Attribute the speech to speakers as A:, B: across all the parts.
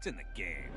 A: It's in the game.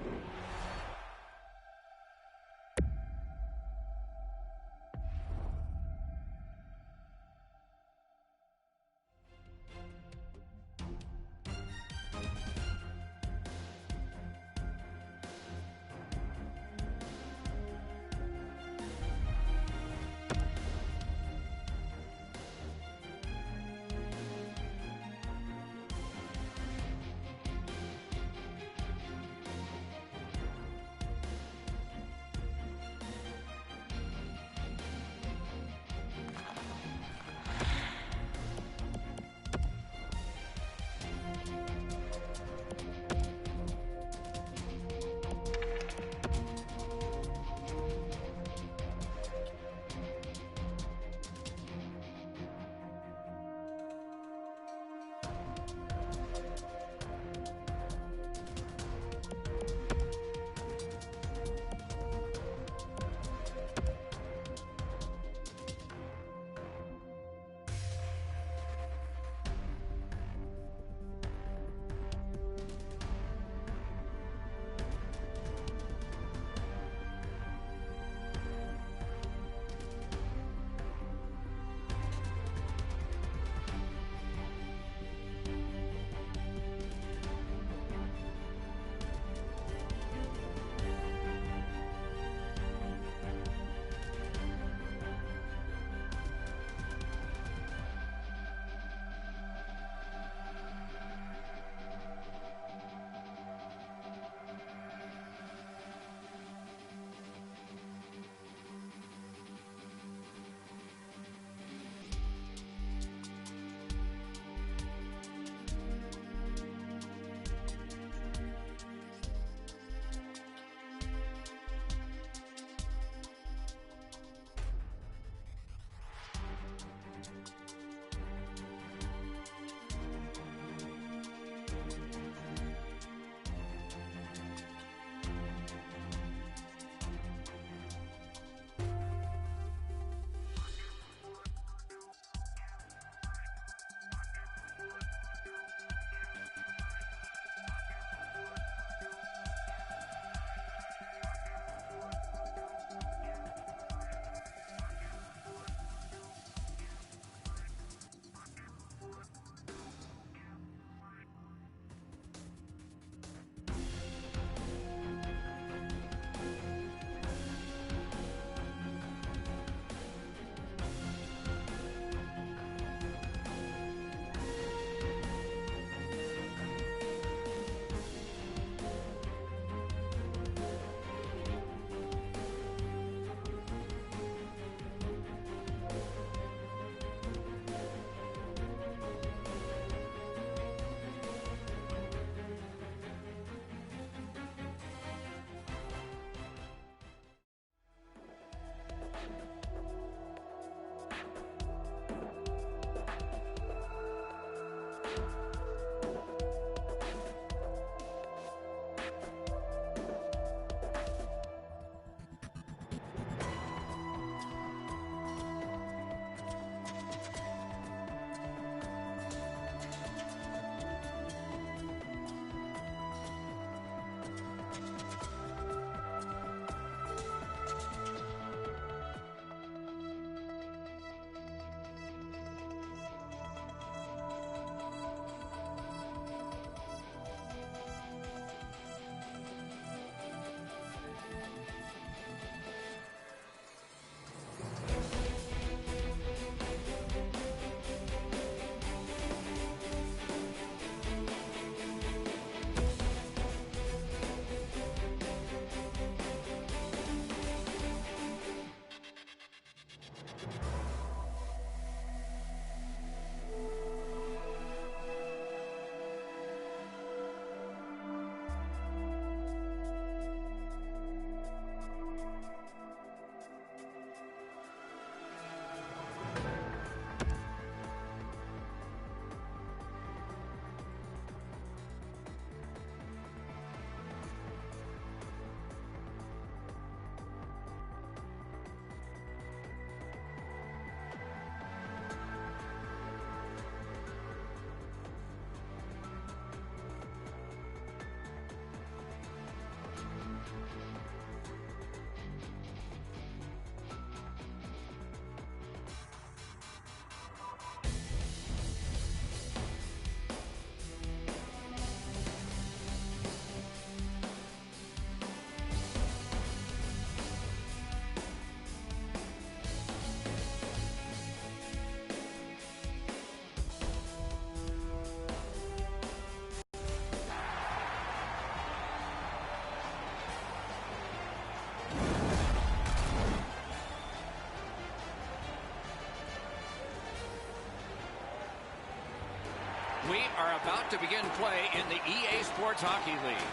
A: are about to begin play in the EA Sports Hockey League.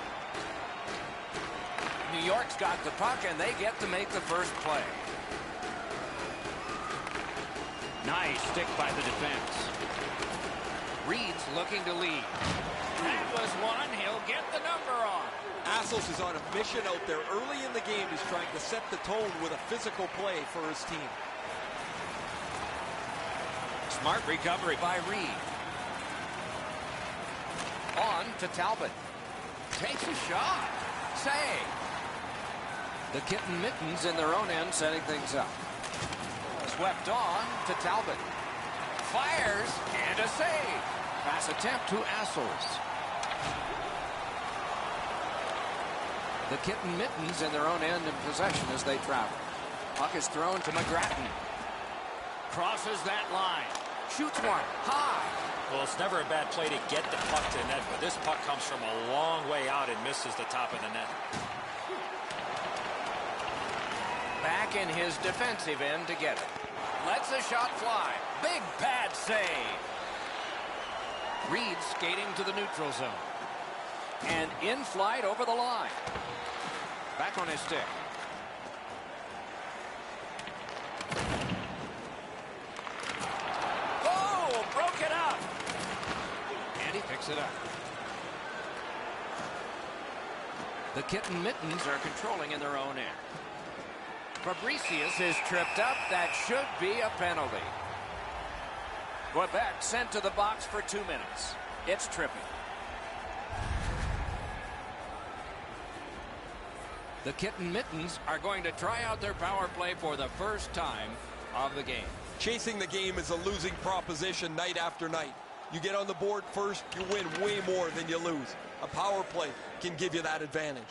A: New York's got the puck, and they get to make the first play. Nice stick by the defense. Reed's looking to lead. That was one. He'll get the number on.
B: Assos is on a mission out there early in the game. He's trying to set the tone with a physical play for his team.
A: Smart recovery by Reed. On to Talbot. Takes a shot. Save. The Kitten Mittens in their own end setting things up. Swept on to Talbot. Fires and a save. Pass attempt to Assos. The Kitten Mittens in their own end in possession as they travel. Puck is thrown to McGrattan. Crosses that line. Shoots one. High.
C: Well, it's never a bad play to get the puck to the net, but this puck comes from a long way out and misses the top of the net.
A: Back in his defensive end to get it. Lets the shot fly. Big pad save. Reed skating to the neutral zone. And in flight over the line. Back on his stick. Oh, broke it up. And he picks it up. The Kitten Mittens are controlling in their own end. Fabricius is tripped up. That should be a penalty. Quebec sent to the box for 2 minutes. It's tripping. The Kitten Mittens are going to try out their power play for the first time of the game.
B: Chasing the game is a losing proposition night after night. You get on the board first, you win way more than you lose. A power play can give you that advantage.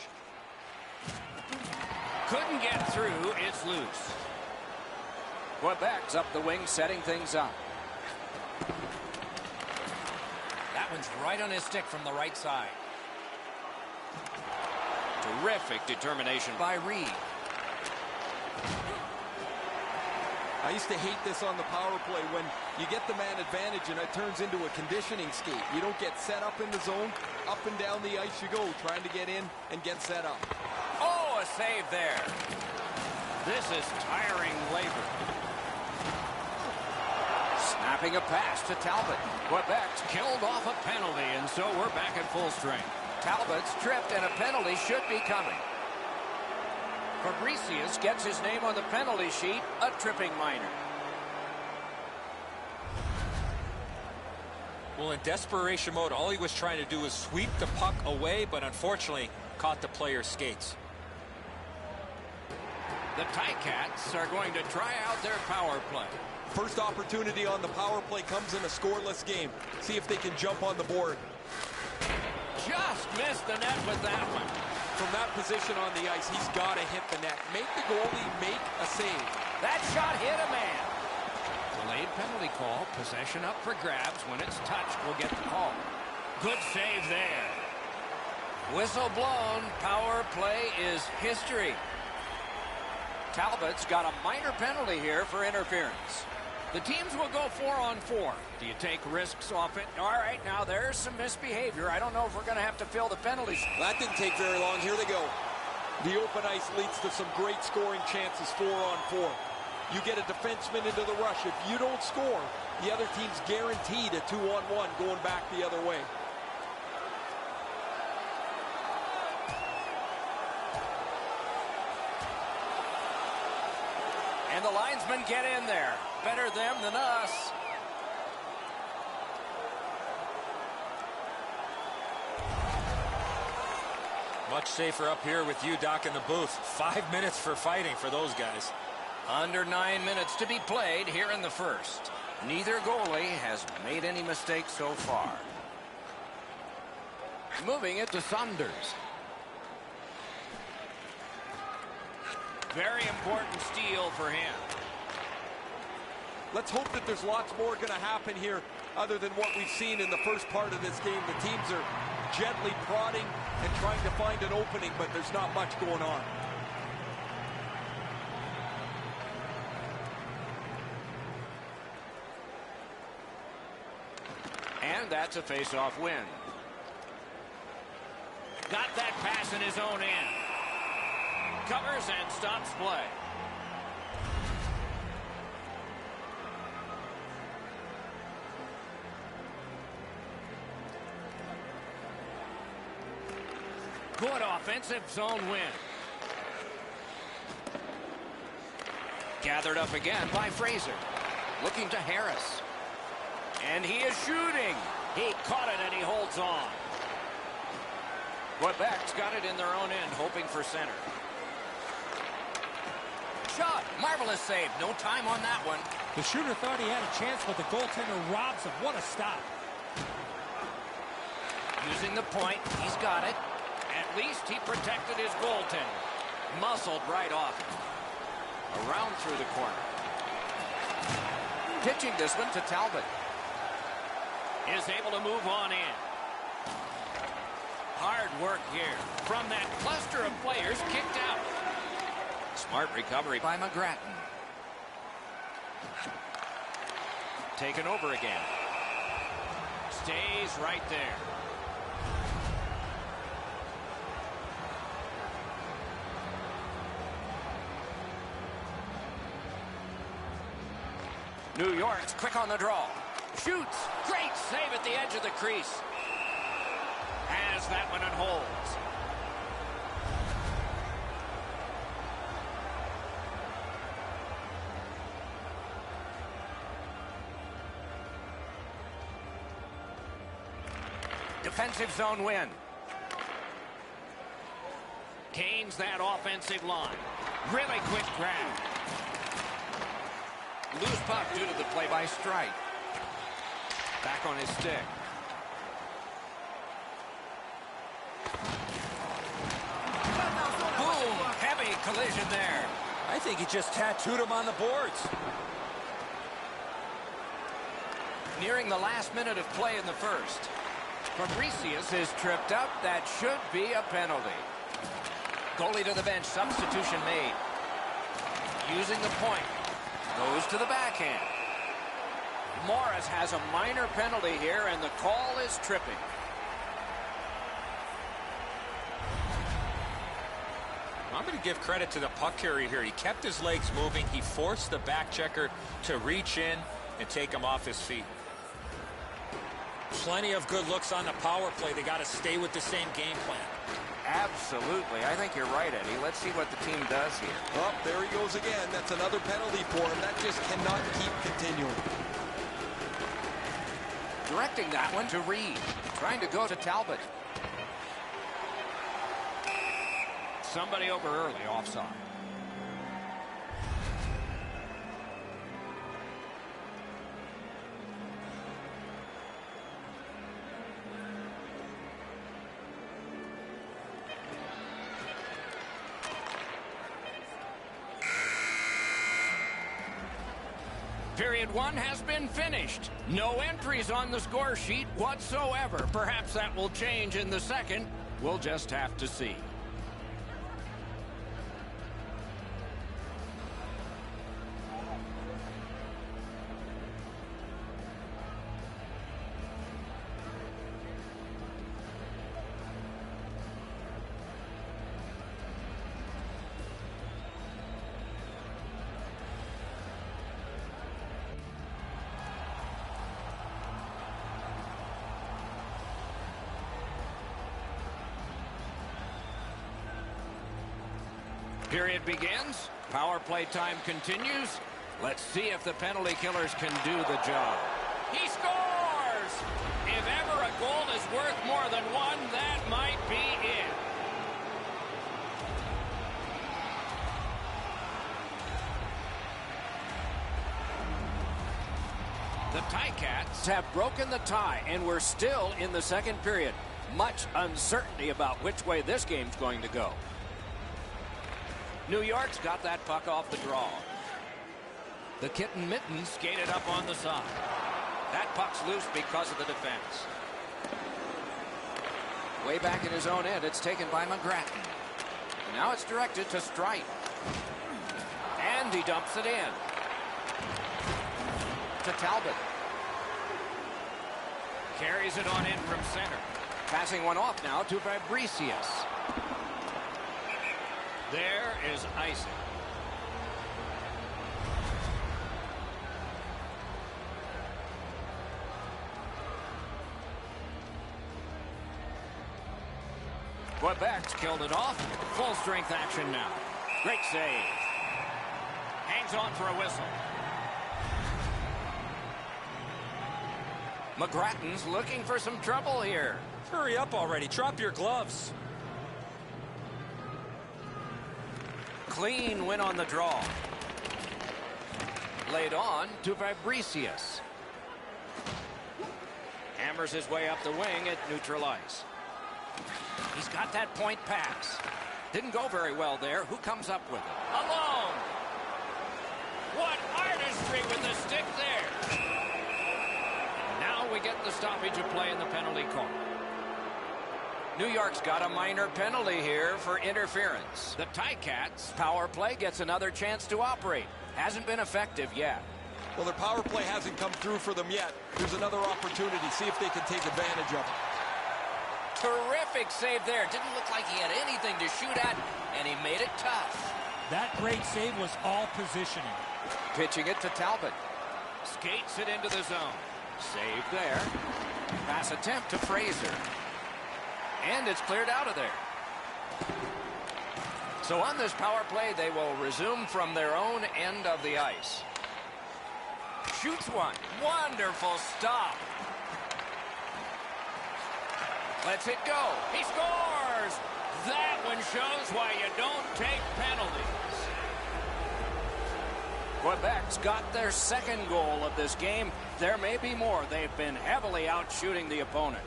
A: Couldn't get through. It's loose. Quebec's up the wing, setting things up. That one's right on his stick from the right side. Terrific determination by Reed.
B: I used to hate this on the power play when you get the man advantage and it turns into a conditioning skate. You don't get set up in the zone. Up and down the ice you go, trying to get in and get set up.
A: Oh, a save there. This is tiring labor. Snapping a pass to Talbot. Quebec's killed off a penalty, and so we're back at full strength. Talbot's tripped, and a penalty should be coming. Fabricius gets his name on the penalty sheet, a tripping minor.
C: Well, in desperation mode, all he was trying to do was sweep the puck away, but unfortunately caught the player's skates.
A: The Ticats are going to try out their power play.
B: First opportunity on the power play comes in a scoreless game. See if they can jump on the board.
A: Just missed the net with that one.
B: From that position on the ice, he's got to hit the net. Make the goalie make a save.
A: That shot hit a man. Delayed penalty call. Possession up for grabs. When it's touched, we'll get the call. Good save there. Whistle blown. Power play is history. Talbot's got a minor penalty here for interference. The teams will go 4-on-4. Do you take risks off it? All right, now there's some misbehavior. I don't know if we're going to have to fill the penalties.
B: That didn't take very long. Here they go. The open ice leads to some great scoring chances 4-on-4. You get a defenseman into the rush. If you don't score, the other team's guaranteed a 2-on-1 going back the other way.
A: And the linesmen get in there. Better them than us.
C: Much safer up here with you, Doc, in the booth. 5 minutes for fighting for those guys.
A: Under 9 minutes to be played here in the first. Neither goalie has made any mistakes so far. Moving it to Saunders. Very important steal for him.
B: Let's hope that there's lots more going to happen here other than what we've seen in the first part of this game. The teams are gently prodding and trying to find an opening, but there's not much going on.
A: And that's a face-off win. Got that pass in his own end. Covers and stops play. Good offensive zone win. Gathered up again by Fraser. Looking to Harris. And he is shooting. He caught it and he holds on. Quebec's got it in their own end, hoping for center. Shot. Marvelous save. No time on that one.
C: The shooter thought he had a chance, but the goaltender robs him. What a stop.
A: Using the point. He's got it. At least he protected his goaltender. Muscled right off it. Around through the corner. Pitching this one to Talbot. Is able to move on in. Hard work here. From that cluster of players kicked out. Smart recovery by McGrattan. Taken over again. Stays right there. New York's quick on the draw. Shoots. Great save at the edge of the crease. Has that one and holds. Defensive zone win. Gains that offensive line. Really quick grab. Loose puck due to the play by Strike. Back on his stick. Boom! Heavy collision there.
C: I think he just tattooed him on the boards.
A: Nearing the last minute of play in the first. Fabricius is tripped up. That should be a penalty. Goalie to the bench. Substitution made. Using the point. Goes to the backhand. Morris has a minor penalty here, and the call is tripping.
C: I'm going to give credit to the puck carrier here. He kept his legs moving. He forced the back checker to reach in and take him off his feet. Plenty of good looks on the power play. They got to stay with the same game plan.
A: Absolutely. I think you're right, Eddie. Let's see what the team does here.
B: Oh, there he goes again. That's another penalty for him. That just cannot keep continuing.
A: Directing that one to Reed. Trying to go to Talbot. Somebody over early, offside. Period one has been finished. No entries on the score sheet whatsoever. Perhaps that will change in the second. We'll just have to see. Period begins. Power play time continues. Let's see if the penalty killers can do the job. He scores! If ever a goal is worth more than one, that might be it. The Ticats have broken the tie, and we're still in the second period. Much uncertainty about which way this game's going to go. New York's got that puck off the draw. The Kitten Mittens skated up on the side. That puck's loose because of the defense. Way back in his own end, it's taken by McGrattan. Now it's directed to Strike. And he dumps it in. To Talbot. Carries it on in from center. Passing one off now to Fabricius. There is icing. Quebec's killed it off. Full strength action now. Great save. Hangs on for a whistle. McGrattan's looking for some trouble here.
C: Hurry up already. Drop your gloves.
A: Clean win on the draw. Laid on to Fabricius. Hammers his way up the wing at neutral ice. He's got that point pass. Didn't go very well there. Who comes up with it? Alone. What artistry with the stick there. Now we get the stoppage of play in the penalty call. New York's got a minor penalty here for interference. The Ticats' power play gets another chance to operate. Hasn't been effective yet.
B: Well, their power play hasn't come through for them yet. There's another opportunity. See if they can take advantage of it.
A: Terrific save there. Didn't look like he had anything to shoot at, and he made it tough.
D: That great save was all positioning.
A: Pitching it to Talbot. Skates it into the zone. Save there. Pass attempt to Fraser. And it's cleared out of there. So on this power play, they will resume from their own end of the ice. Shoots one. Wonderful stop. Lets it go. He scores! That one shows why you don't take penalties. Quebec's got their second goal of this game. There may be more. They've been heavily out shooting the opponent.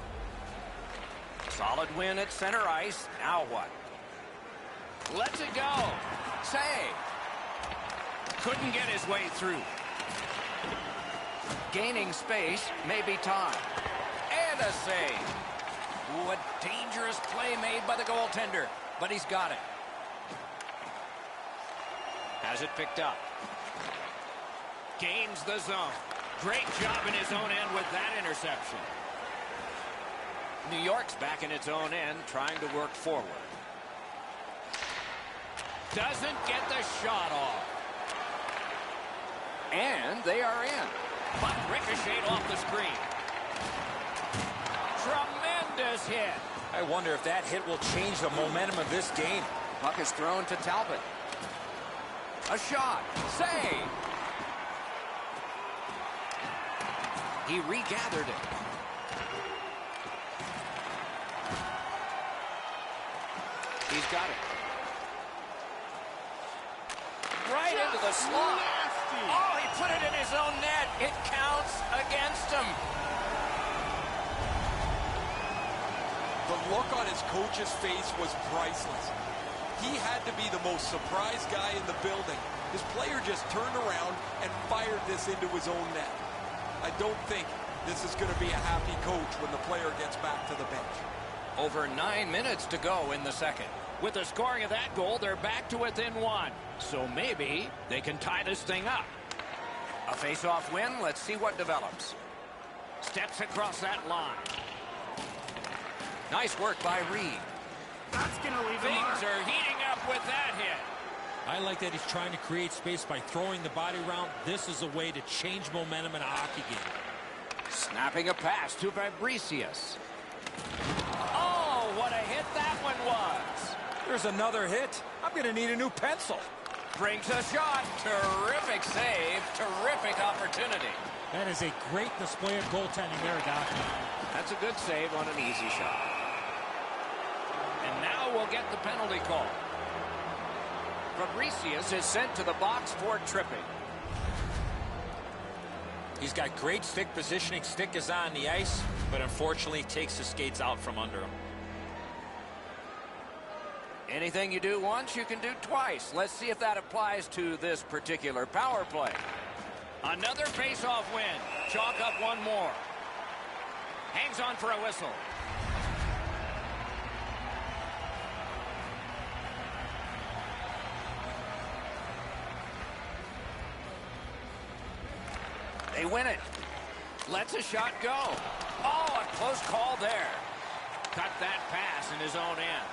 A: Solid win at center ice. Now what? Lets it go. Save. Couldn't get his way through. Gaining space. Maybe time. And a save. Ooh, a dangerous play made by the goaltender, but he's got it. Has it picked up. Gains the zone. Great job in his own end with that interception. New York's back in its own end, trying to work forward. Doesn't get the shot off. And they are in. Puck ricocheted off the screen. Tremendous hit.
C: I wonder if that hit will change the momentum of this game.
A: Puck is thrown to Talbot. A shot. Save. He regathered it. He's got it. Right into the slot. Oh, he put it in his own net. It counts against him.
B: The look on his coach's face was priceless. He had to be the most surprised guy in the building. His player just turned around and fired this into his own net. I don't think this is going to be a happy coach when the player gets back to the bench.
A: Over 9 minutes to go in the second. With the scoring of that goal, they're back to within one. So maybe they can tie this thing up. A face-off win. Let's see what develops. Steps across that line. Nice work by Reed.
D: That's going to leave him.
A: Things are heating up with that hit.
D: I like that he's trying to create space by throwing the body around. This is a way to change momentum in a hockey game.
A: Snapping a pass to Fabricius. Oh, what a hit that one was.
C: There's another hit. I'm going to need a new pencil.
A: Brings a shot. Terrific save. Terrific opportunity.
D: That is a great display of goaltending there, Doc.
A: That's a good save on an easy shot. And now we'll get the penalty call. Fabricius is sent to the box for tripping.
C: He's got great stick positioning. Stick is on the ice, but unfortunately takes the skates out from under him.
A: Anything you do once, you can do twice. Let's see if that applies to this particular power play. Another face-off win. Chalk up one more. Hangs on for a whistle. They win it. Lets a shot go. Oh, a close call there. Cut that pass in his own end.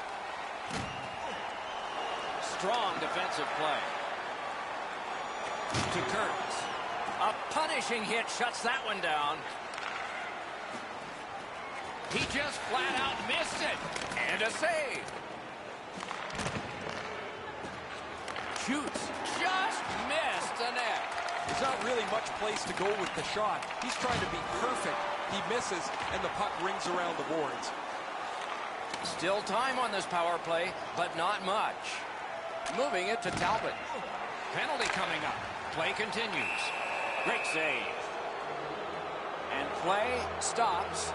A: Strong defensive play. To Kurtz. A punishing hit shuts that one down. He just flat out missed it. And a save. Shoots. Just missed the net.
B: There's not really much place to go with the shot. He's trying to be perfect. He misses, and the puck rings around the boards.
A: Still time on this power play, but not much. Moving it to Talbot. Penalty coming up. Play continues. Great save. And play stops.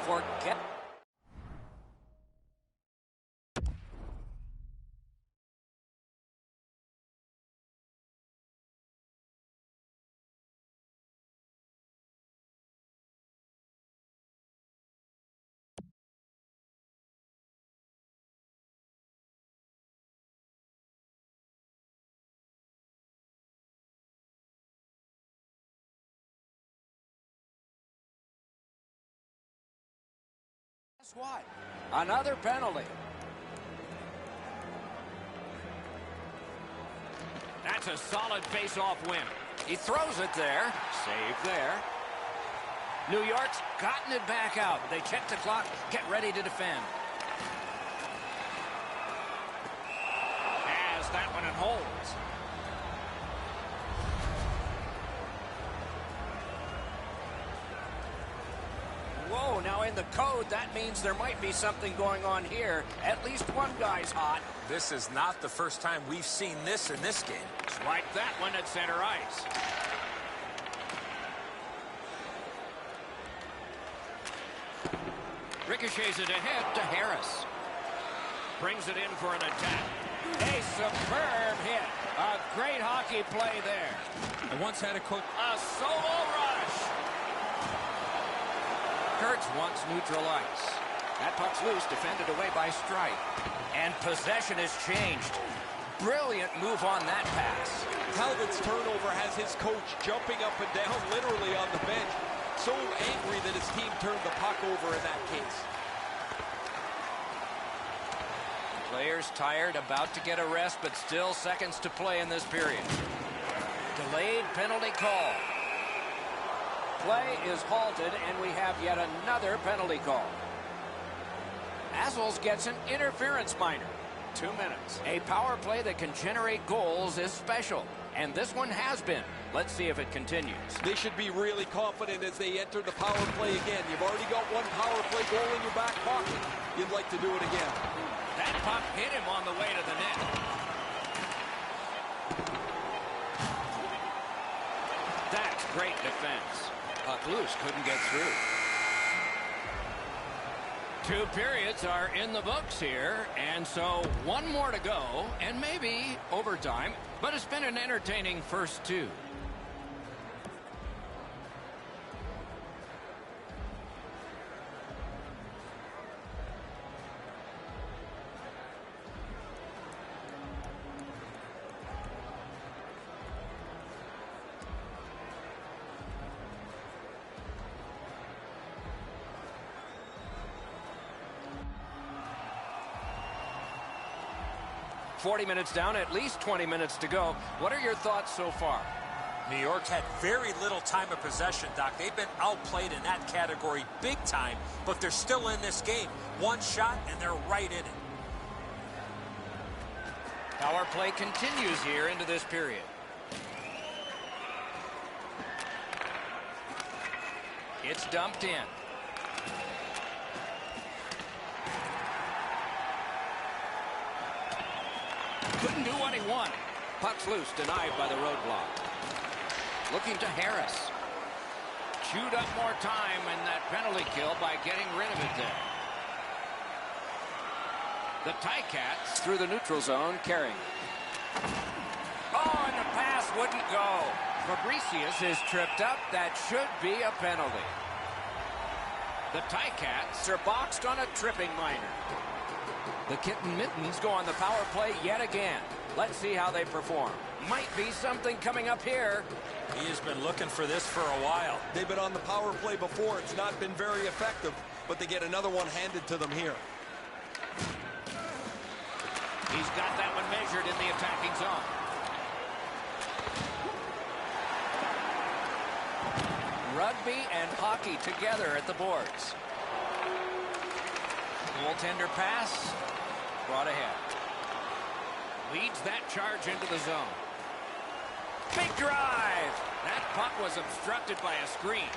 A: Forget. Guess what? Another penalty. That's a solid face-off win. He throws it there. Save there. New York's gotten it back out. They check the clock, get ready to defend. Has that one and holds. Whoa, now in the code, that means there might be something going on here. At least one guy's hot.
C: This is not the first time we've seen this in this game.
A: Swipe that one at center ice. Ricochets it ahead to Harris. Brings it in for an attack. A superb hit. A great hockey play there.
D: I once had a coach.
A: A solo rush. Kurtz wants neutral ice. That puck's loose, defended away by Strike. And possession has changed. Brilliant move on that pass.
B: Talbot's turnover has his coach jumping up and down literally on the bench. So angry that his team turned the puck over in that case.
A: Players tired, about to get a rest, but still seconds to play in this period. Delayed penalty call. Play is halted, and we have yet another penalty call. Assels gets an interference minor. 2 minutes. A power play that can generate goals is special, and this one has been. Let's see if it continues.
B: They should be really confident as they enter the power play again. You've already got one power play goal in your back pocket. You'd like to do it again.
A: That puck hit him on the way to the net. That's great defense. Puck loose, couldn't get through. 2 periods are in the books here, and so one more to go, and maybe overtime, but it's been an entertaining first 2. $40 minutes down, at least 20 minutes to go. What are your thoughts so far?
C: New York's had very little time of possession, Doc. They've been outplayed in that category big time, but they're still in this game. One shot, and they're right in it.
A: Power play continues here into this period. It's dumped in. Couldn't do what he wanted. Puck's loose, denied by the roadblock. Looking to Harris. Chewed up more time in that penalty kill by getting rid of it there. The Ticats through the neutral zone, carrying. Oh, and the pass wouldn't go. Fabricius is tripped up. That should be a penalty. The Ticats are boxed on a tripping minor. The Kitten Mittens go on the power play yet again. Let's see how they perform. Might be something coming up here.
C: He has been looking for this for a while.
B: They've been on the power play before. It's not been very effective. but they get another one handed to them here.
A: He's got that one measured in the attacking zone. Rugby and hockey together at the boards. Goaltender pass. Brought ahead. Leads that charge into the zone. Big drive. That puck was obstructed by a screen.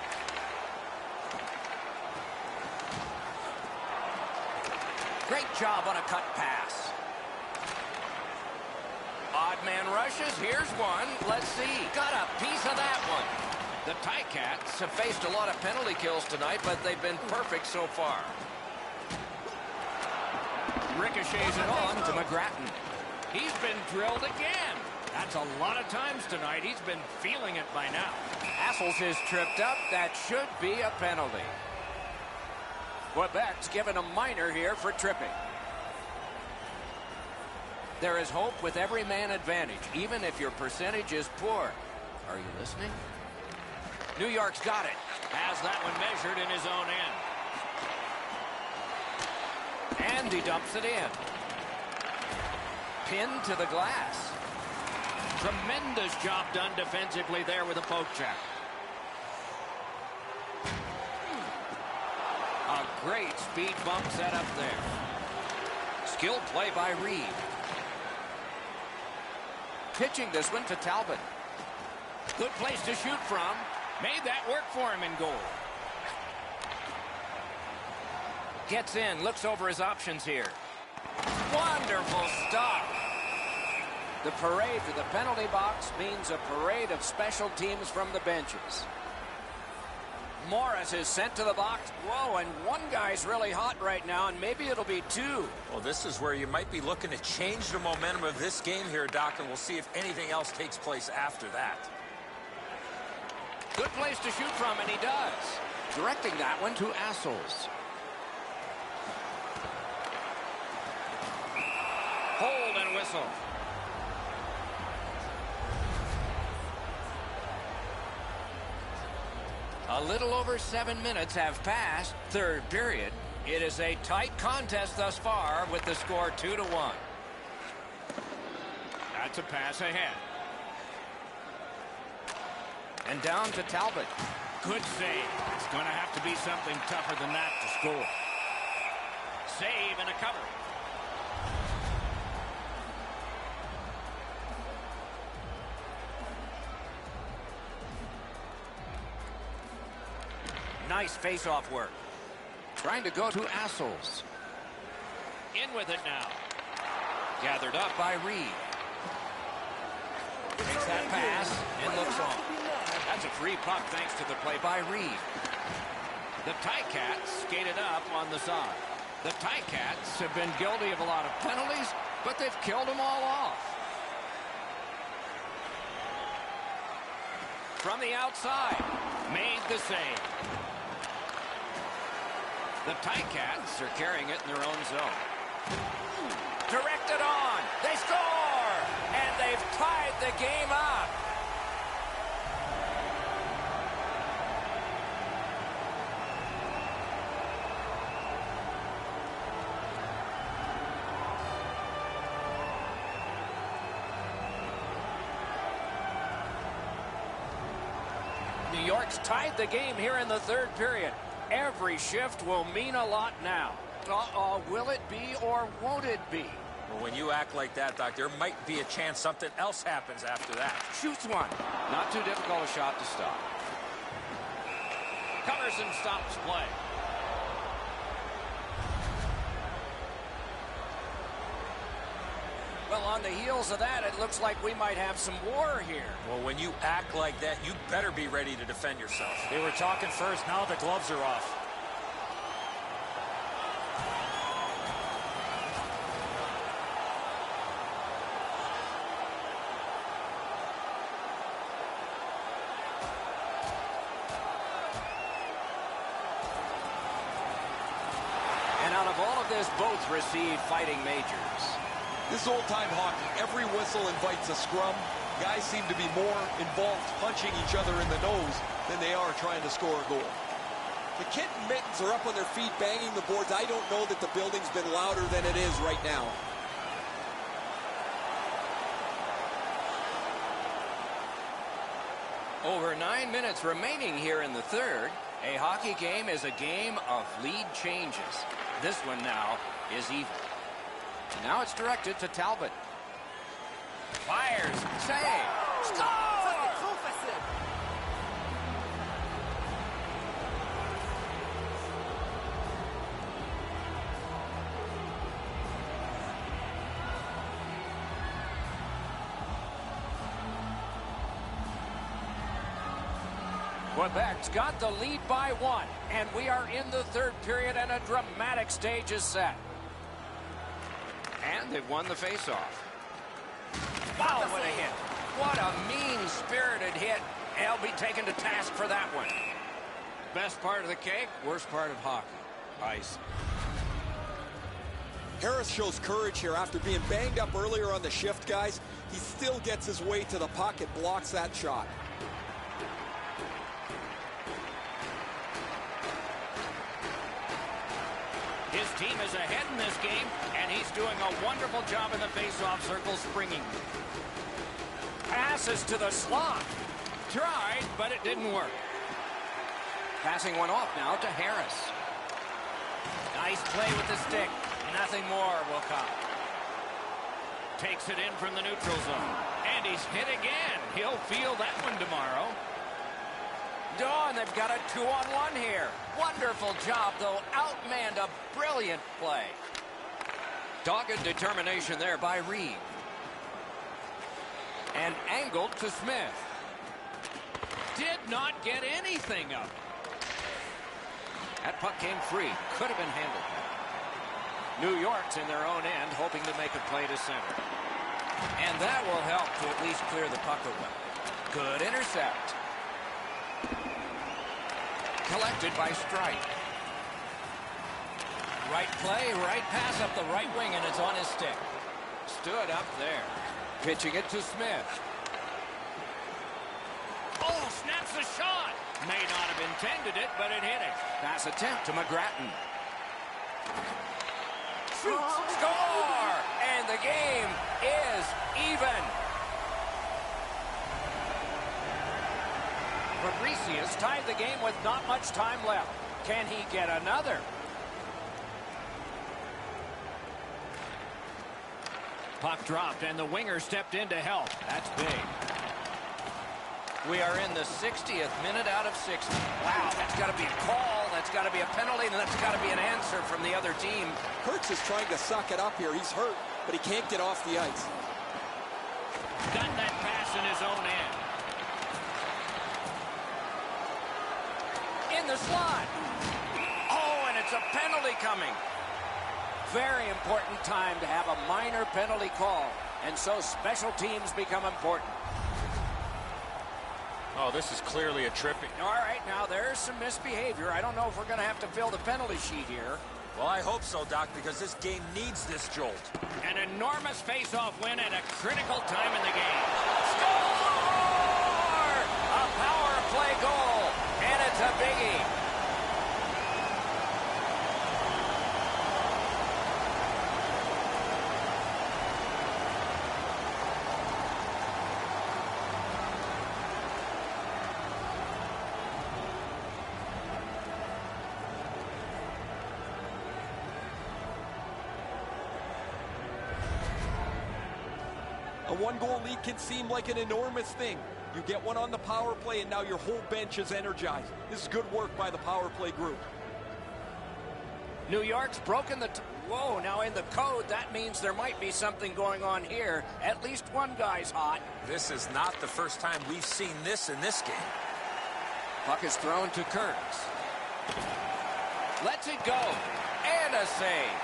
A: Great job on a cut pass. Odd man rushes. Here's one. Let's see. Got a piece of that one. The Ticats have faced a lot of penalty kills tonight, but they've been perfect so far. Ricochets it on to McGrattan. He's been drilled again. That's a lot of times tonight. He's been feeling it by now. Hassels is tripped up. That should be a penalty. Quebec's given a minor here for tripping. There is hope with every man advantage, even if your percentage is poor. Are you listening? New York's got it. Has that one measured in his own end. And he dumps it in. Pinned to the glass. Tremendous job done defensively there with a poke check. A great speed bump set up there. Skilled play by Reed. Pitching this one to Talbot. Good place to shoot from. Made that work for him in goal. Gets in, looks over his options here. Wonderful stop. The parade to the penalty box means a parade of special teams from the benches. Morris is sent to the box. Whoa, and one guy's really hot right now, and maybe it'll be two.
C: Well, this is where you might be looking to change the momentum of this game here, Doc, and we'll see if anything else takes place after that.
A: Good place to shoot from, and he does. Directing that one to Hassels. Hold and whistle. A little over 7 minutes have passed. Third period. It is a tight contest thus far with the score 2-1. That's a pass ahead. And down to Talbot. Good save. It's going to have to be something tougher than that to score. Save and a cover. Nice face-off work. Trying to go to Hassels. In with it now. Gathered up by Reed. Takes that pass and looks on. That's a free puck thanks to the play by Reed. The Ticats skated up on the side. The Ticats have been guilty of a lot of penalties, but they've killed them all off. From the outside, made the save. The Ticats are carrying it in their own zone. Directed on. They score! And they've tied the game up. New York's tied the game here in the third period. Every shift will mean a lot now. Will it be or won't it be?
C: Well, when you act like that, Doc, there might be a chance something else happens after that.
A: Shoots one. Not too difficult a shot to stop. Covers and stops play. Well, on the heels of that, it looks like we might have some war here.
C: Well, when you act like that, you better be ready to defend yourself.
E: They were talking first, now the gloves are off.
A: And out of all of this, both receive fighting majors.
B: This old-time hockey, every whistle invites a scrum. Guys seem to be more involved punching each other in the nose than they are trying to score a goal. The kitten mittens are up on their feet banging the boards. I don't know that the building's been louder than it is right now.
A: Over 9 minutes remaining here in the third. A hockey game is a game of lead changes. This one now is even. And now it's directed to Talbot. Fires. Save. Score! Quebec's got the lead by 1, and we are in the third period, and a dramatic stage is set. And they've won the faceoff. Wow, what a hit. What a mean-spirited hit. They'll be taken to task for that one. Best part of the cake, worst part of hockey. Ice.
B: Harris shows courage here after being banged up earlier on the shift, guys. He still gets his way to the puck and blocks that shot.
A: His team is ahead in this game, and he's doing a wonderful job in the face-off circle, springing. Passes to the slot. Tried, but it didn't work. Passing one off now to Harris. Nice play with the stick. Nothing more will come. Takes it in from the neutral zone. And he's hit again. He'll feel that one tomorrow. And they've got a 2-on-1 here. Wonderful job, though. Outmanned a brilliant play. Dogged determination there by Reed. And angled to Smith. Did not get anything up. That puck came free. Could have been handled. New York's in their own end, hoping to make a play to center. And that will help to at least clear the puck away. Good intercept. Collected by Strike. Right play, right pass up the right wing, and it's on his stick. Stood up there. Pitching it to Smith. Oh, snaps the shot. May not have intended it, but it hit it. Pass attempt to McGrattan. Shoots. Score! And the game is even. Fabricius tied the game with not much time left. Can he get another? Puck dropped, and the winger stepped in to help. That's big. We are in the 60th minute out of 60. Wow, that's got to be a call. That's got to be a penalty, and that's got to be an answer from the other team.
B: Kurtz is trying to suck it up here. He's hurt, but he can't get off the ice.
A: Got that pass in his own end. In the slot. Oh, and it's a penalty coming. Very important time to have a minor penalty call, and so special teams become important.
E: Oh, this is clearly a tripping.
A: All right, now there's some misbehavior. I don't know if we're going to have to fill the penalty sheet here.
C: Well, I hope so, Doc, because this game needs this jolt.
A: An enormous face-off win at a critical time in the game. Score! A power play goal, and it's a biggie.
B: A one-goal lead can seem like an enormous thing. You get one on the power play, and now your whole bench is energized. This is good work by the power play group.
A: New York's broken the... Whoa, now in the code, that means there might be something going on here. At least one guy's hot.
C: This is not the first time we've seen this in this game.
A: Puck is thrown to Kurtz. Lets it go. And a save.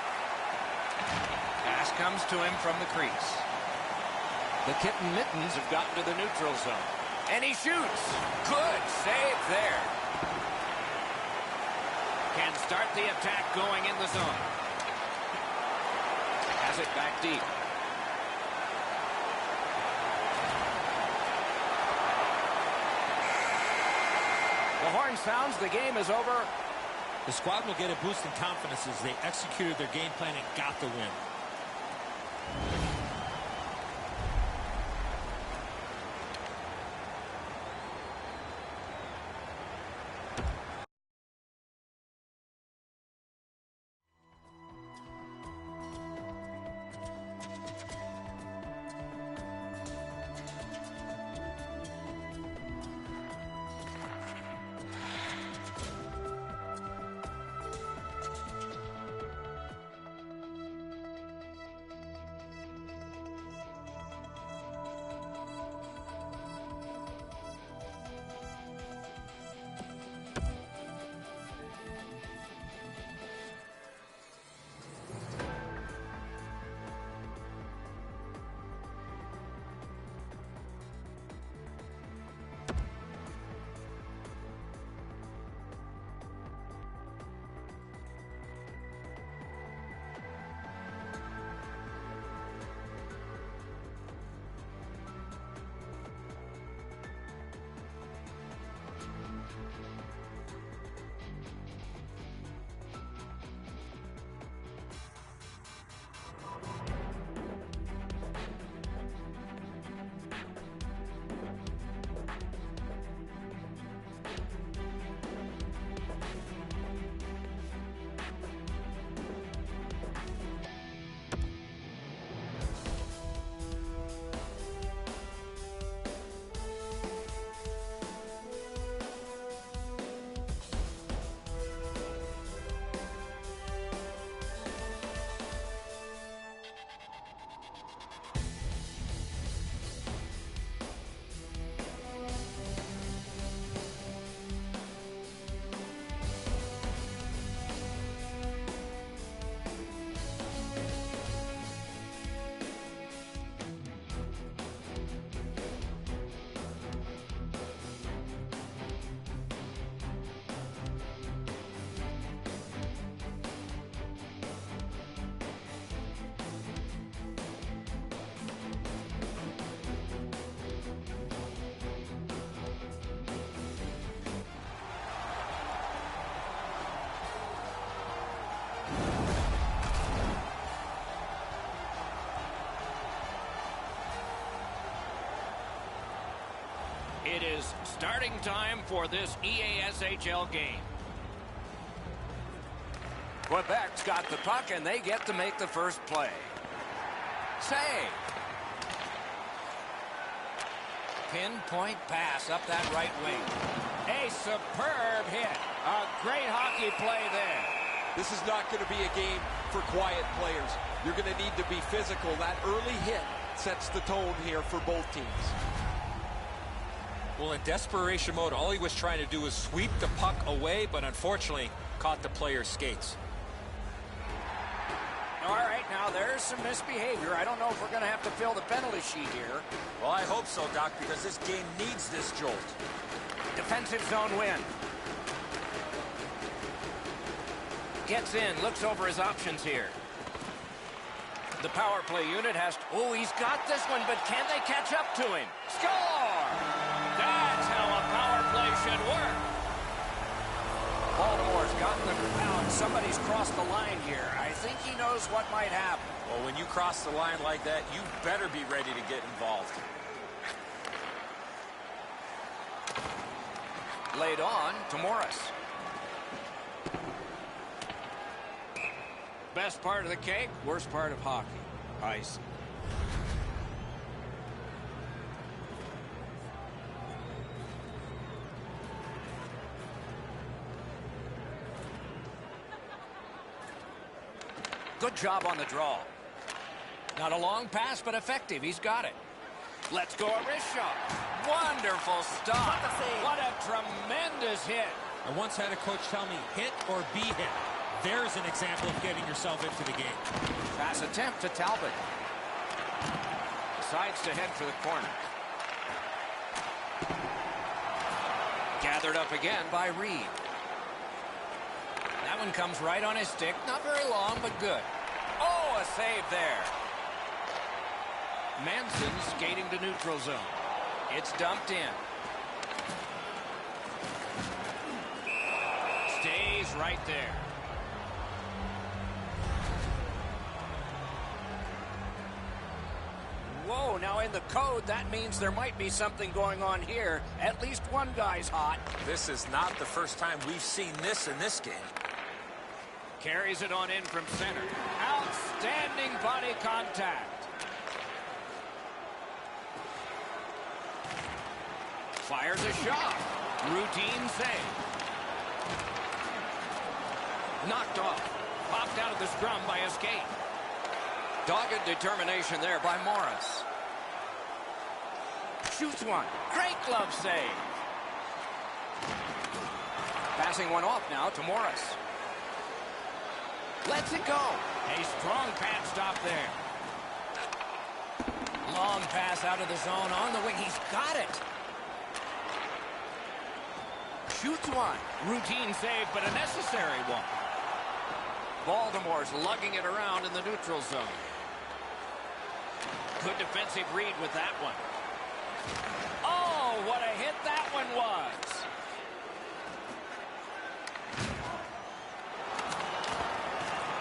A: Pass comes to him from the crease. The Kitten Mittens have gotten to the neutral zone. And he shoots. Good save there. Can start the attack going in the zone. Has it back deep. The horn sounds. The game is over.
D: The squad will get a boost in confidence as they executed their game plan and got the win.
A: It is starting time for this EASHL game. Quebec's got the puck, and they get to make the first play. Save. Pinpoint pass up that right wing. A superb hit. A great hockey play there.
B: This is not going to be a game for quiet players. You're going to need to be physical. That early hit sets the tone here for both teams.
C: Well, in desperation mode, all he was trying to do was sweep the puck away, but unfortunately caught the player's skates.
A: All right, now there's some misbehavior. I don't know if we're going to have to fill the penalty sheet here.
C: Well, I hope so, Doc, because this game needs this jolt.
A: Defensive zone win. Gets in, looks over his options here. The power play unit has to... Oh, he's got this one, but can they catch up to him? Score! That's how a power play should work. Baltimore's gotten them out. Somebody's crossed the line here. I think he knows what might happen.
C: Well, when you cross the line like that, you better be ready to get involved.
A: Laid on to Morris. Best part of the cake, worst part of hockey. Ice. Good job on the draw. Not a long pass, but effective. He's got it. Let's go a wrist shot. Wonderful stop. What a tremendous hit.
D: I once had a coach tell me, hit or be hit. There's an example of getting yourself into the game.
A: Pass attempt to Talbot. Decides to head for the corner. Gathered up again by Reed. That one comes right on his stick. Not very long, but good. Oh, a save there. Manson skating to neutral zone. It's dumped in. Stays is right there. Whoa, now in the code, that means there might be something going on here. At least one guy's hot.
C: This is not the first time we've seen this in this game.
A: Carries it on in from center. Outstanding body contact. Fires a shot. Routine save. Knocked off. Popped out of the scrum by escape. Dogged determination there by Morris. Shoots one. Great glove save. Passing one off now to Morris. Lets it go. A strong pad stop there. Long pass out of the zone on the wing. He's got it. Shoots one. Routine save, but a necessary one. Baltimore's lugging it around in the neutral zone. Good defensive read with that one. Oh, what a hit that one was.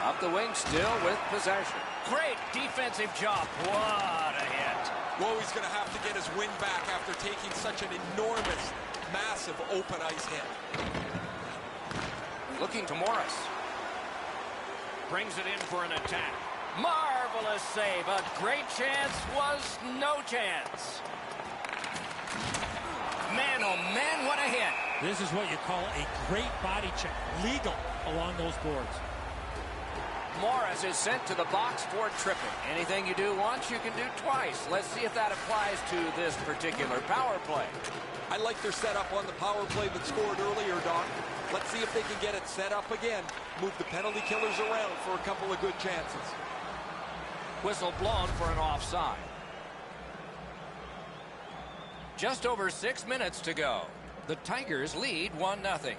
A: Up the wing still with possession. Great defensive job. What a hit.
B: Well, he's going to have to get his win back after taking such an enormous, massive open ice hit.
A: Looking to Morris. Brings it in for an attack. Marvelous save. A great chance was no chance. Man, oh man, what a hit.
D: This is what you call a great body check. Legal along those boards.
A: Morris is sent to the box for tripping. Anything you do once, you can do twice. Let's see if that applies to this particular power play.
B: I like their setup on the power play that scored earlier, Doc. Let's see if they can get it set up again. Move the penalty killers around for a couple of good chances.
A: Whistle blown for an offside. Just over 6 minutes to go. The Tigers lead 1-0.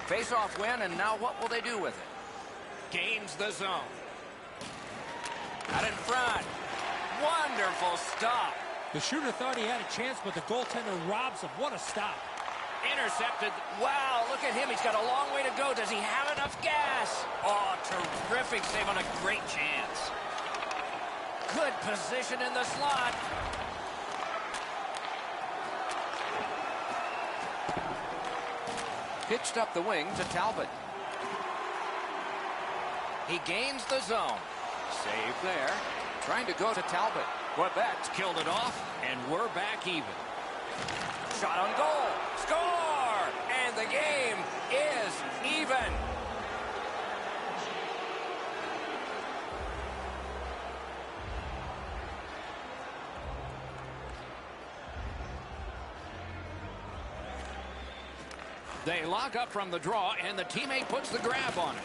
A: Face-off win, and now what will they do with it? Gains the zone. Out in front. Wonderful stop.
D: The shooter thought he had a chance, but the goaltender robs him. What a stop.
A: Intercepted. Wow, look at him. He's got a long way to go. Does he have enough gas? Oh, terrific save on a great chance. Good position in the slot. Pitched up the wing to Talbot. He gains the zone. Save there. Trying to go to Talbot. Quebec's killed it off, and we're back even. Shot on goal. Score! And the game is even. They lock up from the draw, and the teammate puts the grab on it.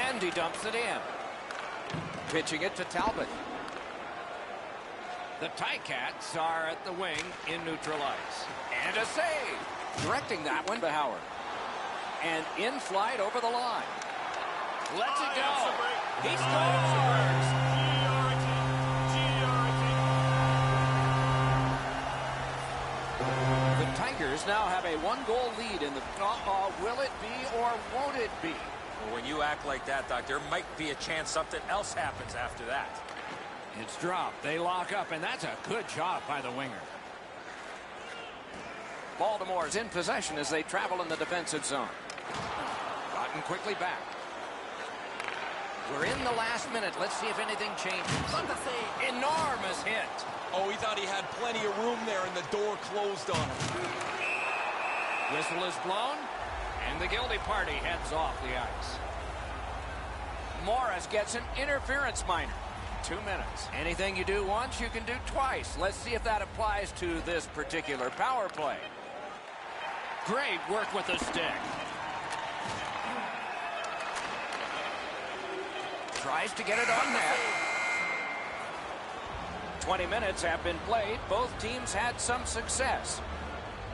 A: And he dumps it in. Pitching it to Talbot. The Ticats are at the wing in neutral ice. And a save. Directing that one to Howard. And in flight over the line. Lets it go. He scores. The Tigers now have a 1-goal lead in the... will it be or won't it be?
C: Well, when you act like that, Doc, there might be a chance something else happens after that.
A: It's dropped. They lock up, and that's a good job by the winger. Baltimore's in possession as they travel in the defensive zone. Gotten quickly back. We're in the last minute. Let's see if anything changes. Enormous hit.
B: Oh, he thought he had plenty of room there, and the door closed on him.
A: Whistle is blown, and the guilty party heads off the ice. Morris gets an interference minor. 2 minutes. Anything you do once, you can do twice. Let's see if that applies to this particular power play. Great work with the stick. Tries to get it on net. 20 minutes have been played. Both teams had some success.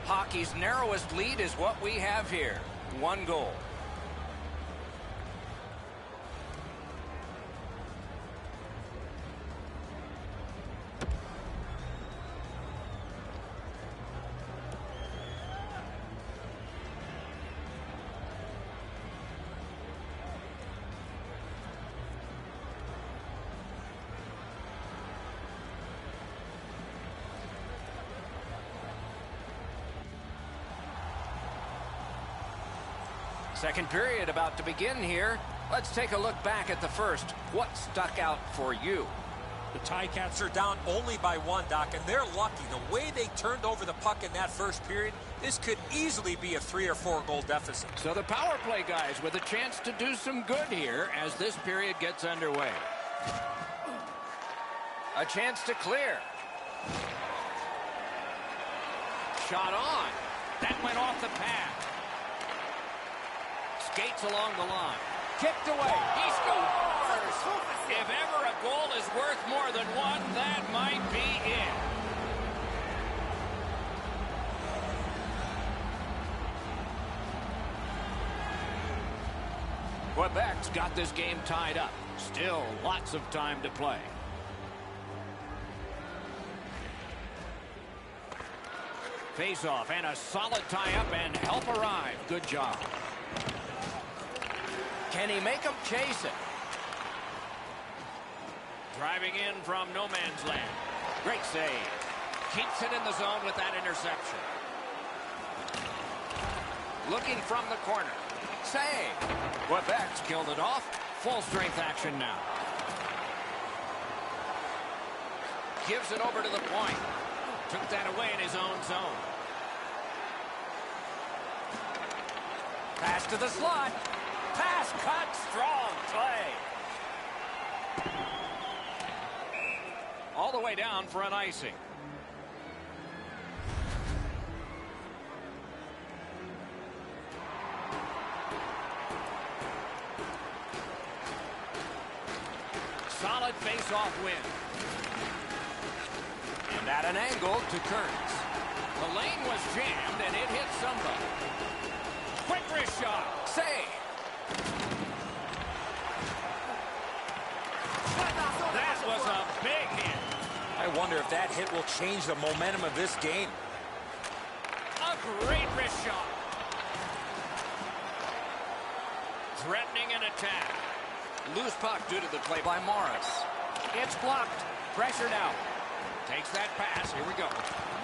A: Hockey's narrowest lead is what we have here. 1 goal. Second period about to begin here. Let's take a look back at the first. What stuck out for you?
C: The Ticats are down only by 1, Doc, and they're lucky. The way they turned over the puck in that first period, this could easily be a 3 or 4 goal deficit.
A: So the power play guys with a chance to do some good here as this period gets underway. A chance to clear. Shot on. That went off the pad. Skates along the line. Kicked away. He scores! If ever a goal is worth more than one, that might be it. Quebec's got this game tied up. Still lots of time to play. Face-off and a solid tie-up and help arrive. Good job. Can he make him chase it? Driving in from no man's land. Great save. Keeps it in the zone with that interception. Looking from the corner. Save. Quebec's killed it off. Full strength action now. Gives it over to the point. Took that away in his own zone. Pass to the slot. Pass cut. Strong play. All the way down for an icing. Solid face-off win. And at an angle to Kearns. The lane was jammed and it hit somebody. Quick wrist shot. Save. That was a big hit.
C: I wonder if that hit will change the momentum of this game.
A: A great wrist shot. Threatening an attack. Loose puck due to the play by Morris. It's blocked. Pressured out. Takes that pass. Here we go.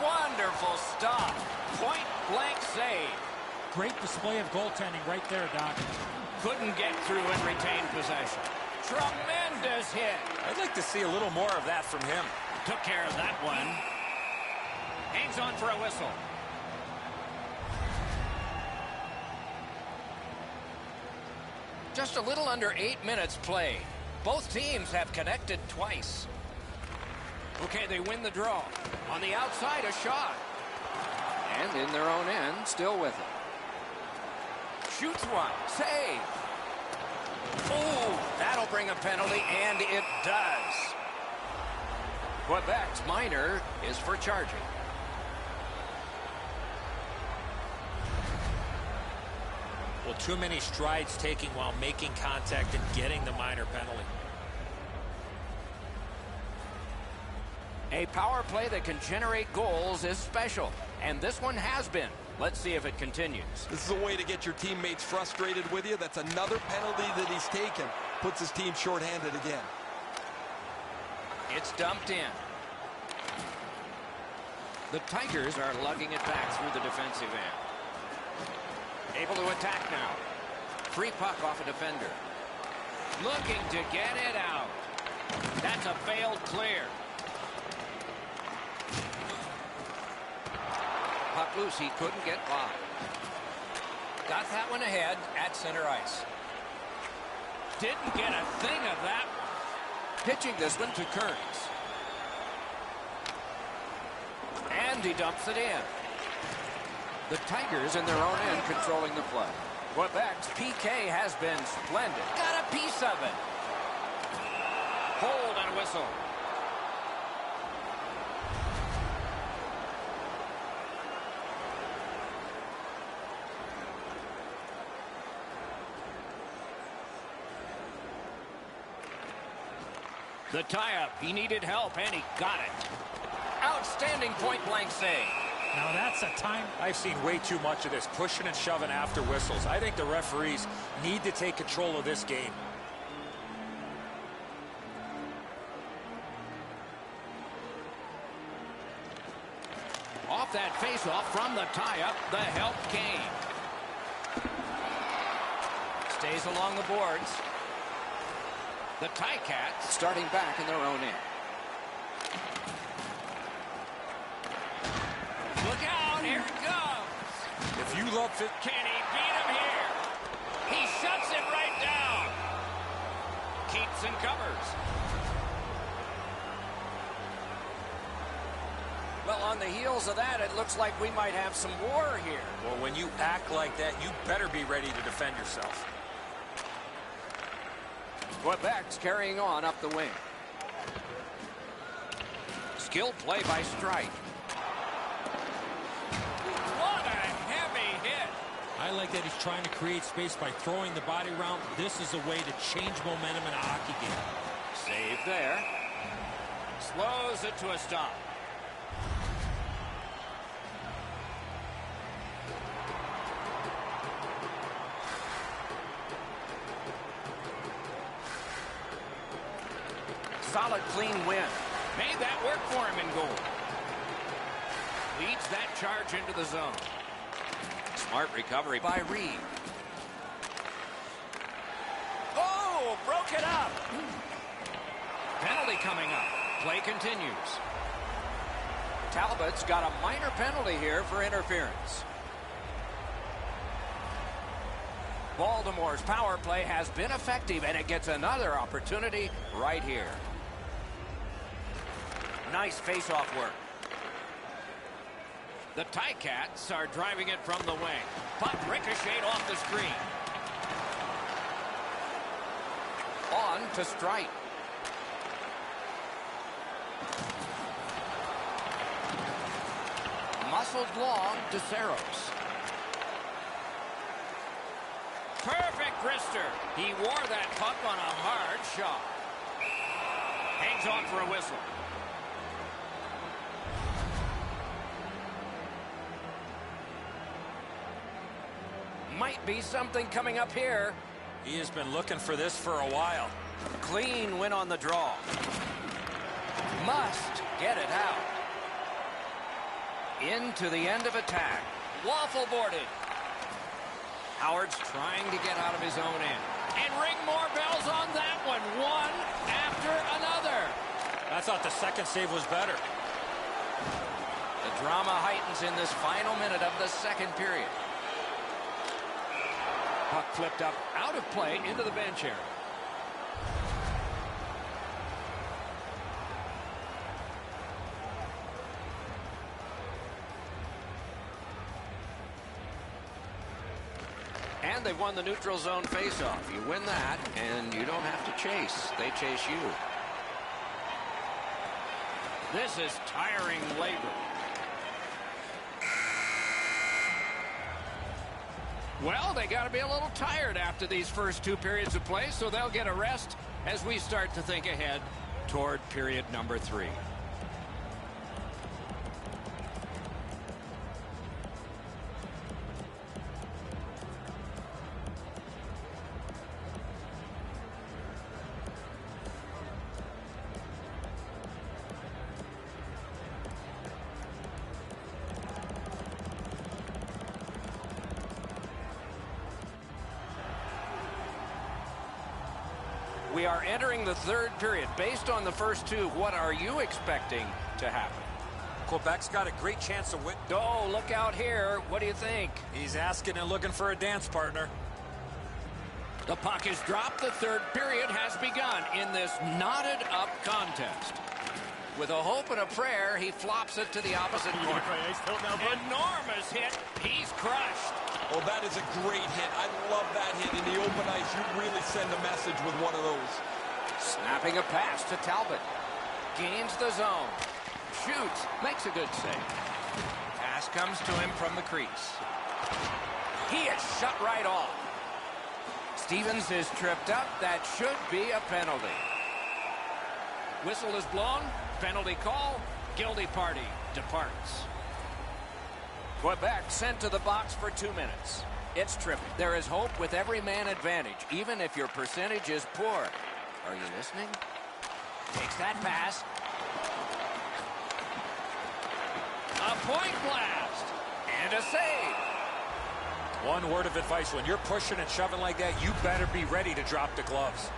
A: Wonderful stop. Point blank save.
D: Great display of goaltending right there, Doc.
A: Couldn't get through and retain possession. Tremendous hit.
C: I'd like to see a little more of that from him.
A: Took care of that one. Hangs on for a whistle. Just a little under 8 minutes played. Both teams have connected twice. Okay, they win the draw. On the outside, a shot. And in their own end, still with it. Shoots one. Save. Oh, that'll bring a penalty, and it does. Quebec's minor is for charging.
C: Well, too many strides taking while making contact and getting the minor penalty.
A: A power play that can generate goals is special, and this one has been. Let's see if it continues.
B: This is a way to get your teammates frustrated with you. That's another penalty that he's taken. Puts his team shorthanded again.
A: It's dumped in. The Tigers are lugging it back through the defensive end. Able to attack now. Free puck off a defender. Looking to get it out. That's a failed clear. Puck loose, he couldn't get by. Got that one ahead at center ice. Didn't get a thing of that one. Pitching this one to Kearns. And he dumps it in. The Tigers in their own end controlling the play. Quebec's PK has been splendid. Got a piece of it. Hold and a whistle. The tie-up. He needed help, and he got it. Outstanding point-blank save.
D: Now that's a time.
C: I've seen way too much of this, pushing and shoving after whistles. I think the referees need to take control of this game. Off
A: that face-off from the tie-up, the help came. Stays along the boards. The Ticats starting back in their own end. Look out, here it goes.
C: If you love it,
A: Can he beat him here? He shuts it right down. Keeps and covers. Well, on the heels of that, it looks like we might have some war here.
C: well, when you act like that, you better be ready to defend yourself.
A: Quebec's carrying on up the wing. Skilled play by Strike. What a heavy hit.
D: I like that he's trying to create space by throwing the body around. This is a way to change momentum in a hockey game.
A: Save there. Slows it to a stop. Solid, clean win. Made that work for him in goal. Leads that charge into the zone. Smart recovery by Reed. Oh, broke it up. Penalty coming up. Play continues. Talbot's got a minor penalty here for interference. Baltimore's power play has been effective, and it gets another opportunity right here. Nice face-off work. The Ticats are driving it from the wing. Puck ricocheted off the screen. On to Strike. Muscled long to Saros. Perfect wrister. He wore that puck on a hard shot. Hangs on for a whistle. Might be something coming up here.
C: He has been looking for this for a while.
A: Clean win on the draw. Must get it out. Into the end of attack. Waffle boarded. Howard's trying to get out of his own end. And ring more bells on that one. One after another.
C: I thought the second save was better.
A: The drama heightens in this final minute of the second period. Puck flipped up out of play into the bench area. And they've won the neutral zone faceoff. You win that, and you don't have to chase. They chase you. This is tiring labor. Well, they got to be a little tired after these first two periods of play, so they'll get a rest as we start to think ahead toward period number 3. We are entering the third period. Based on the first two, what are you expecting to happen?
C: Quebec's got a great chance to win.
A: Oh, look out here. What do you think?
C: He's asking and looking for a dance partner.
A: The puck is dropped. The third period has begun in this knotted up contest. With a hope and a prayer, he flops it to the opposite corner. Enormous hit. He's crushed.
B: Oh, that is a great hit. I love that hit. In the open ice, you really send a message with one of those.
A: Snapping a pass to Talbot. Gains the zone. Shoots. Makes a good save. Pass comes to him from the crease. He is shut right off. Stevens is tripped up. That should be a penalty. Whistle is blown. Penalty call. Guilty party departs. Quebec sent to the box for 2 minutes. It's tripping. There is hope with every man advantage, even if your percentage is poor. Are you listening? Takes that pass. A point blast. And a save.
C: One word of advice, when you're pushing and shoving like that, you better be ready to drop the gloves.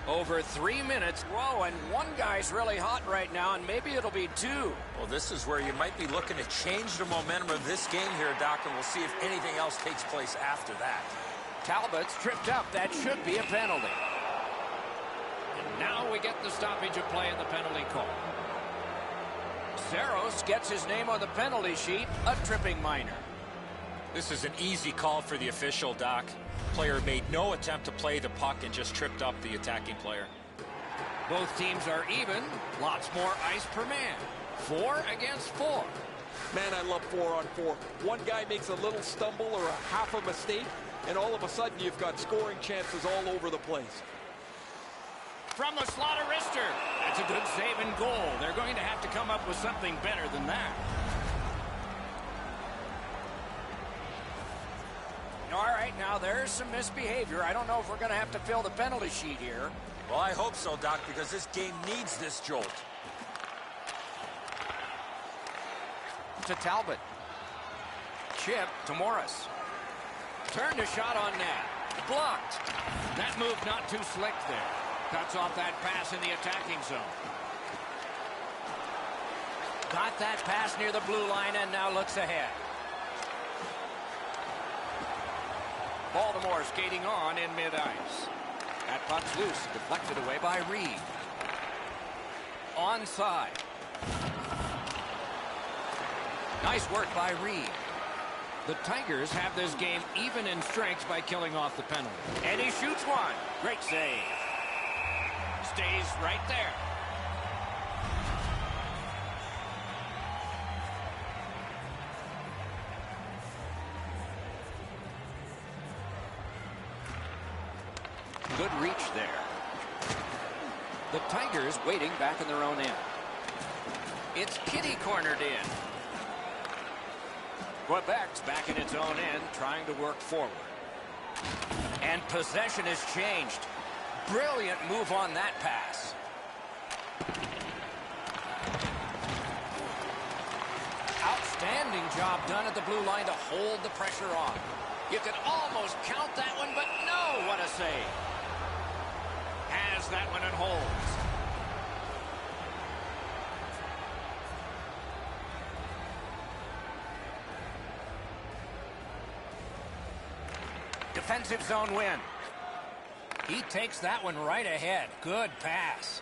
A: Over 3 minutes. Whoa, and one guy's really hot right now, and maybe it'll be two.
C: Well, this is where you might be looking to change the momentum of this game here, Doc, and we'll see if anything else takes place after that.
A: Talbot's tripped up. That should be a penalty. And now we get the stoppage of play and the penalty call. Saros gets his name on the penalty sheet, a tripping minor.
C: This is an easy call for the official, Doc. Player made no attempt to play the puck and just tripped up the attacking player.
A: Both teams are even. Lots more ice per man. 4 against 4.
B: Man, I love 4-on-4. One guy makes a little stumble or a half a mistake, and all of a sudden you've got scoring chances all over the place.
A: From the slot of wrister. That's a good save and goal. They're going to have to come up with something better than that. All right, now there's some misbehavior. I don't know if we're going to have to fill the penalty sheet here.
C: Well, I hope so, Doc, because this game needs this jolt.
A: To Talbot. Chip to Morris. Turned a shot on net. Blocked. That move not too slick there. Cuts off that pass in the attacking zone. Got that pass near the blue line and now looks ahead. Baltimore skating on in mid-ice. That puck's loose, deflected away by Reed. Onside. Nice work by Reed. The Tigers have this game even in strength by killing off the penalty. And he shoots one. Great save. Stays right there. Good reach there. The Tigers waiting back in their own end. It's Kitty cornered in. Quebec's back in its own end, trying to work forward. And possession has changed. Brilliant move on that pass. Outstanding job done at the blue line to hold the pressure on. You could almost count that one, but no, what a save. Has that one and holds. Defensive zone win. He takes that one right ahead. Good pass.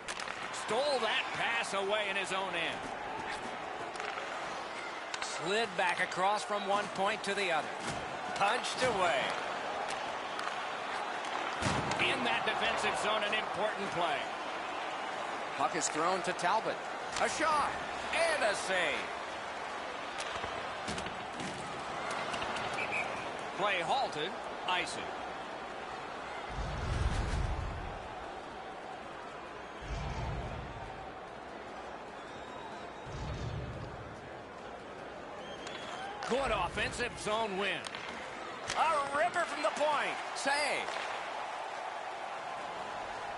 A: Stole that pass away in his own end. Slid back across from one point to the other. Punched away. In that defensive zone, an important play. Puck is thrown to Talbot. A shot and a save. Play halted. Icing. Good offensive zone win. A ripper from the point. Save.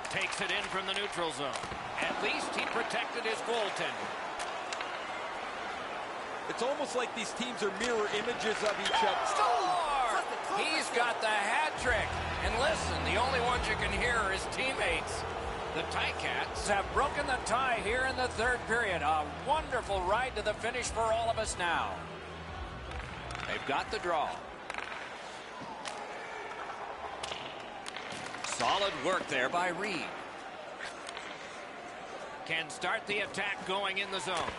A: Takes it in from the neutral zone. At least he protected his goaltender.
B: It's almost like these teams are mirror images of each other.
A: Score! He's got the hat trick. And listen, the only ones you can hear are his teammates. The Ticats have broken the tie here in the third period. A wonderful ride to the finish for all of us now. They've got the draw. Solid work there by Reed. Can start the attack going in the zone.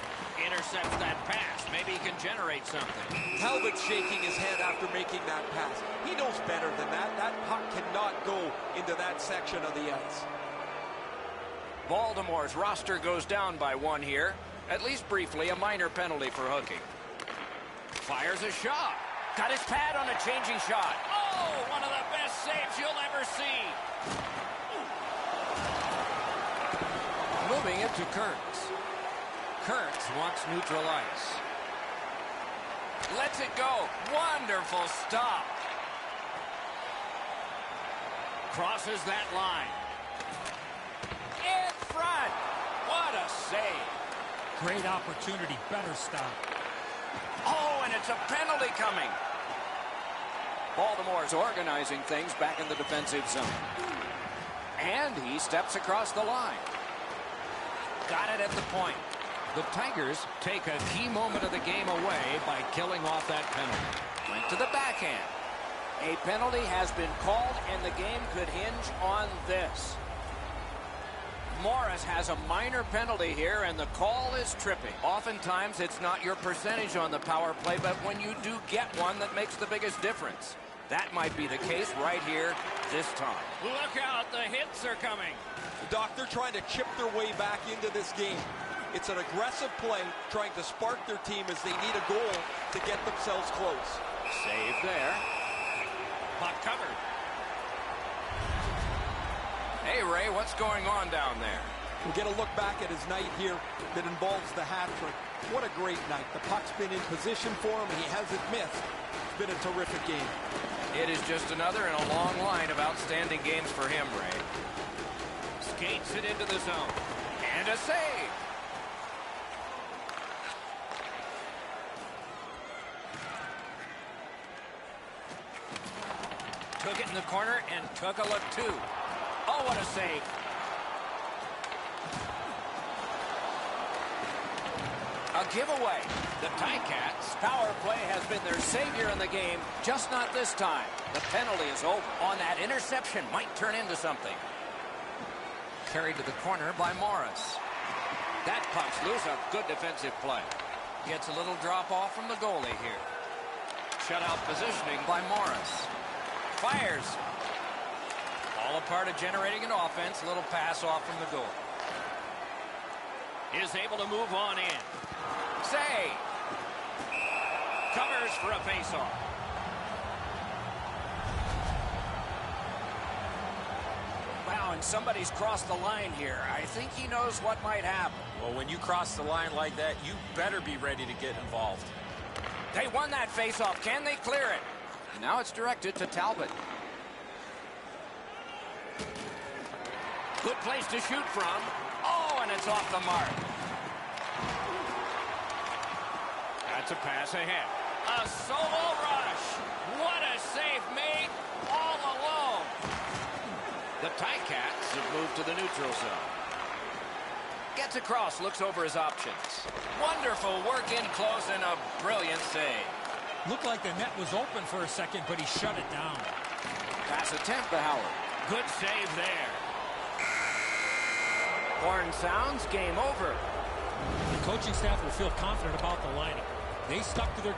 A: Intercepts that pass. Maybe he can generate something.
B: Talbot's shaking his head after making that pass. He knows better than that. That puck cannot go into that section of the ice.
A: Baltimore's roster goes down by one here. At least briefly, a minor penalty for hooking. Fires a shot. Got his pad on a changing shot. Oh, one of the best saves you'll ever see. Moving it to Kurtz. Kurtz wants neutral ice. Lets it go. Wonderful stop. Crosses that line. In front. What a save.
D: Great opportunity. Better stop.
A: Oh, and it's a penalty coming. Baltimore's organizing things back in the defensive zone. And he steps across the line. Got it at the point. The Tigers take a key moment of the game away by killing off that penalty. Went to the backhand. A penalty has been called, and the game could hinge on this. Morris has a minor penalty here, and the call is tripping. Oftentimes, it's not your percentage on the power play, but when you do get one, that makes the biggest difference. That might be the case right here this time.
F: Look out, the hits are coming.
B: Doc, they're trying to chip their way back into this game. It's an aggressive play, trying to spark their team as they need a goal to get themselves close.
A: Save there.
F: Puck covered.
A: Hey, Ray, what's going on down there?
B: We'll get a look back at his night here that involves the hat trick. What a great night. The puck's been in position for him, and he hasn't missed. It's been a terrific game.
A: It is just another in a long line of outstanding games for him, Ray.
F: Skates it into the zone.
A: And a save. Took it in the corner and took a look, too. Oh, what a save. A giveaway. The Ticats' power play has been their savior in the game, just not this time. The penalty is over. On that interception might turn into something. Carried to the corner by Morris. That puck's loose. A good defensive play. Gets a little drop off from the goalie here. Shutout positioning by Morris. Fires. All a part of generating an offense. A little pass off from the goal.
F: Is able to move on in.
A: Save.
F: Covers for a faceoff.
A: Wow, and somebody's crossed the line here. I think he knows what might happen.
C: Well, when you cross the line like that, you better be ready to get involved.
A: They won that faceoff. Can they clear it? Now it's directed to Talbot. Good place to shoot from. Oh, and it's off the mark.
F: That's a pass ahead. A solo rush. What a save made all alone.
A: The Ticats have moved to the neutral zone. Gets across, looks over his options. Wonderful work in close and a brilliant save.
D: Looked like the net was open for a second, but he shut it down.
A: Pass attempt to Howard.
F: Good save there.
A: Horn sounds, game over.
D: The coaching staff will feel confident about the lineup. They stuck to their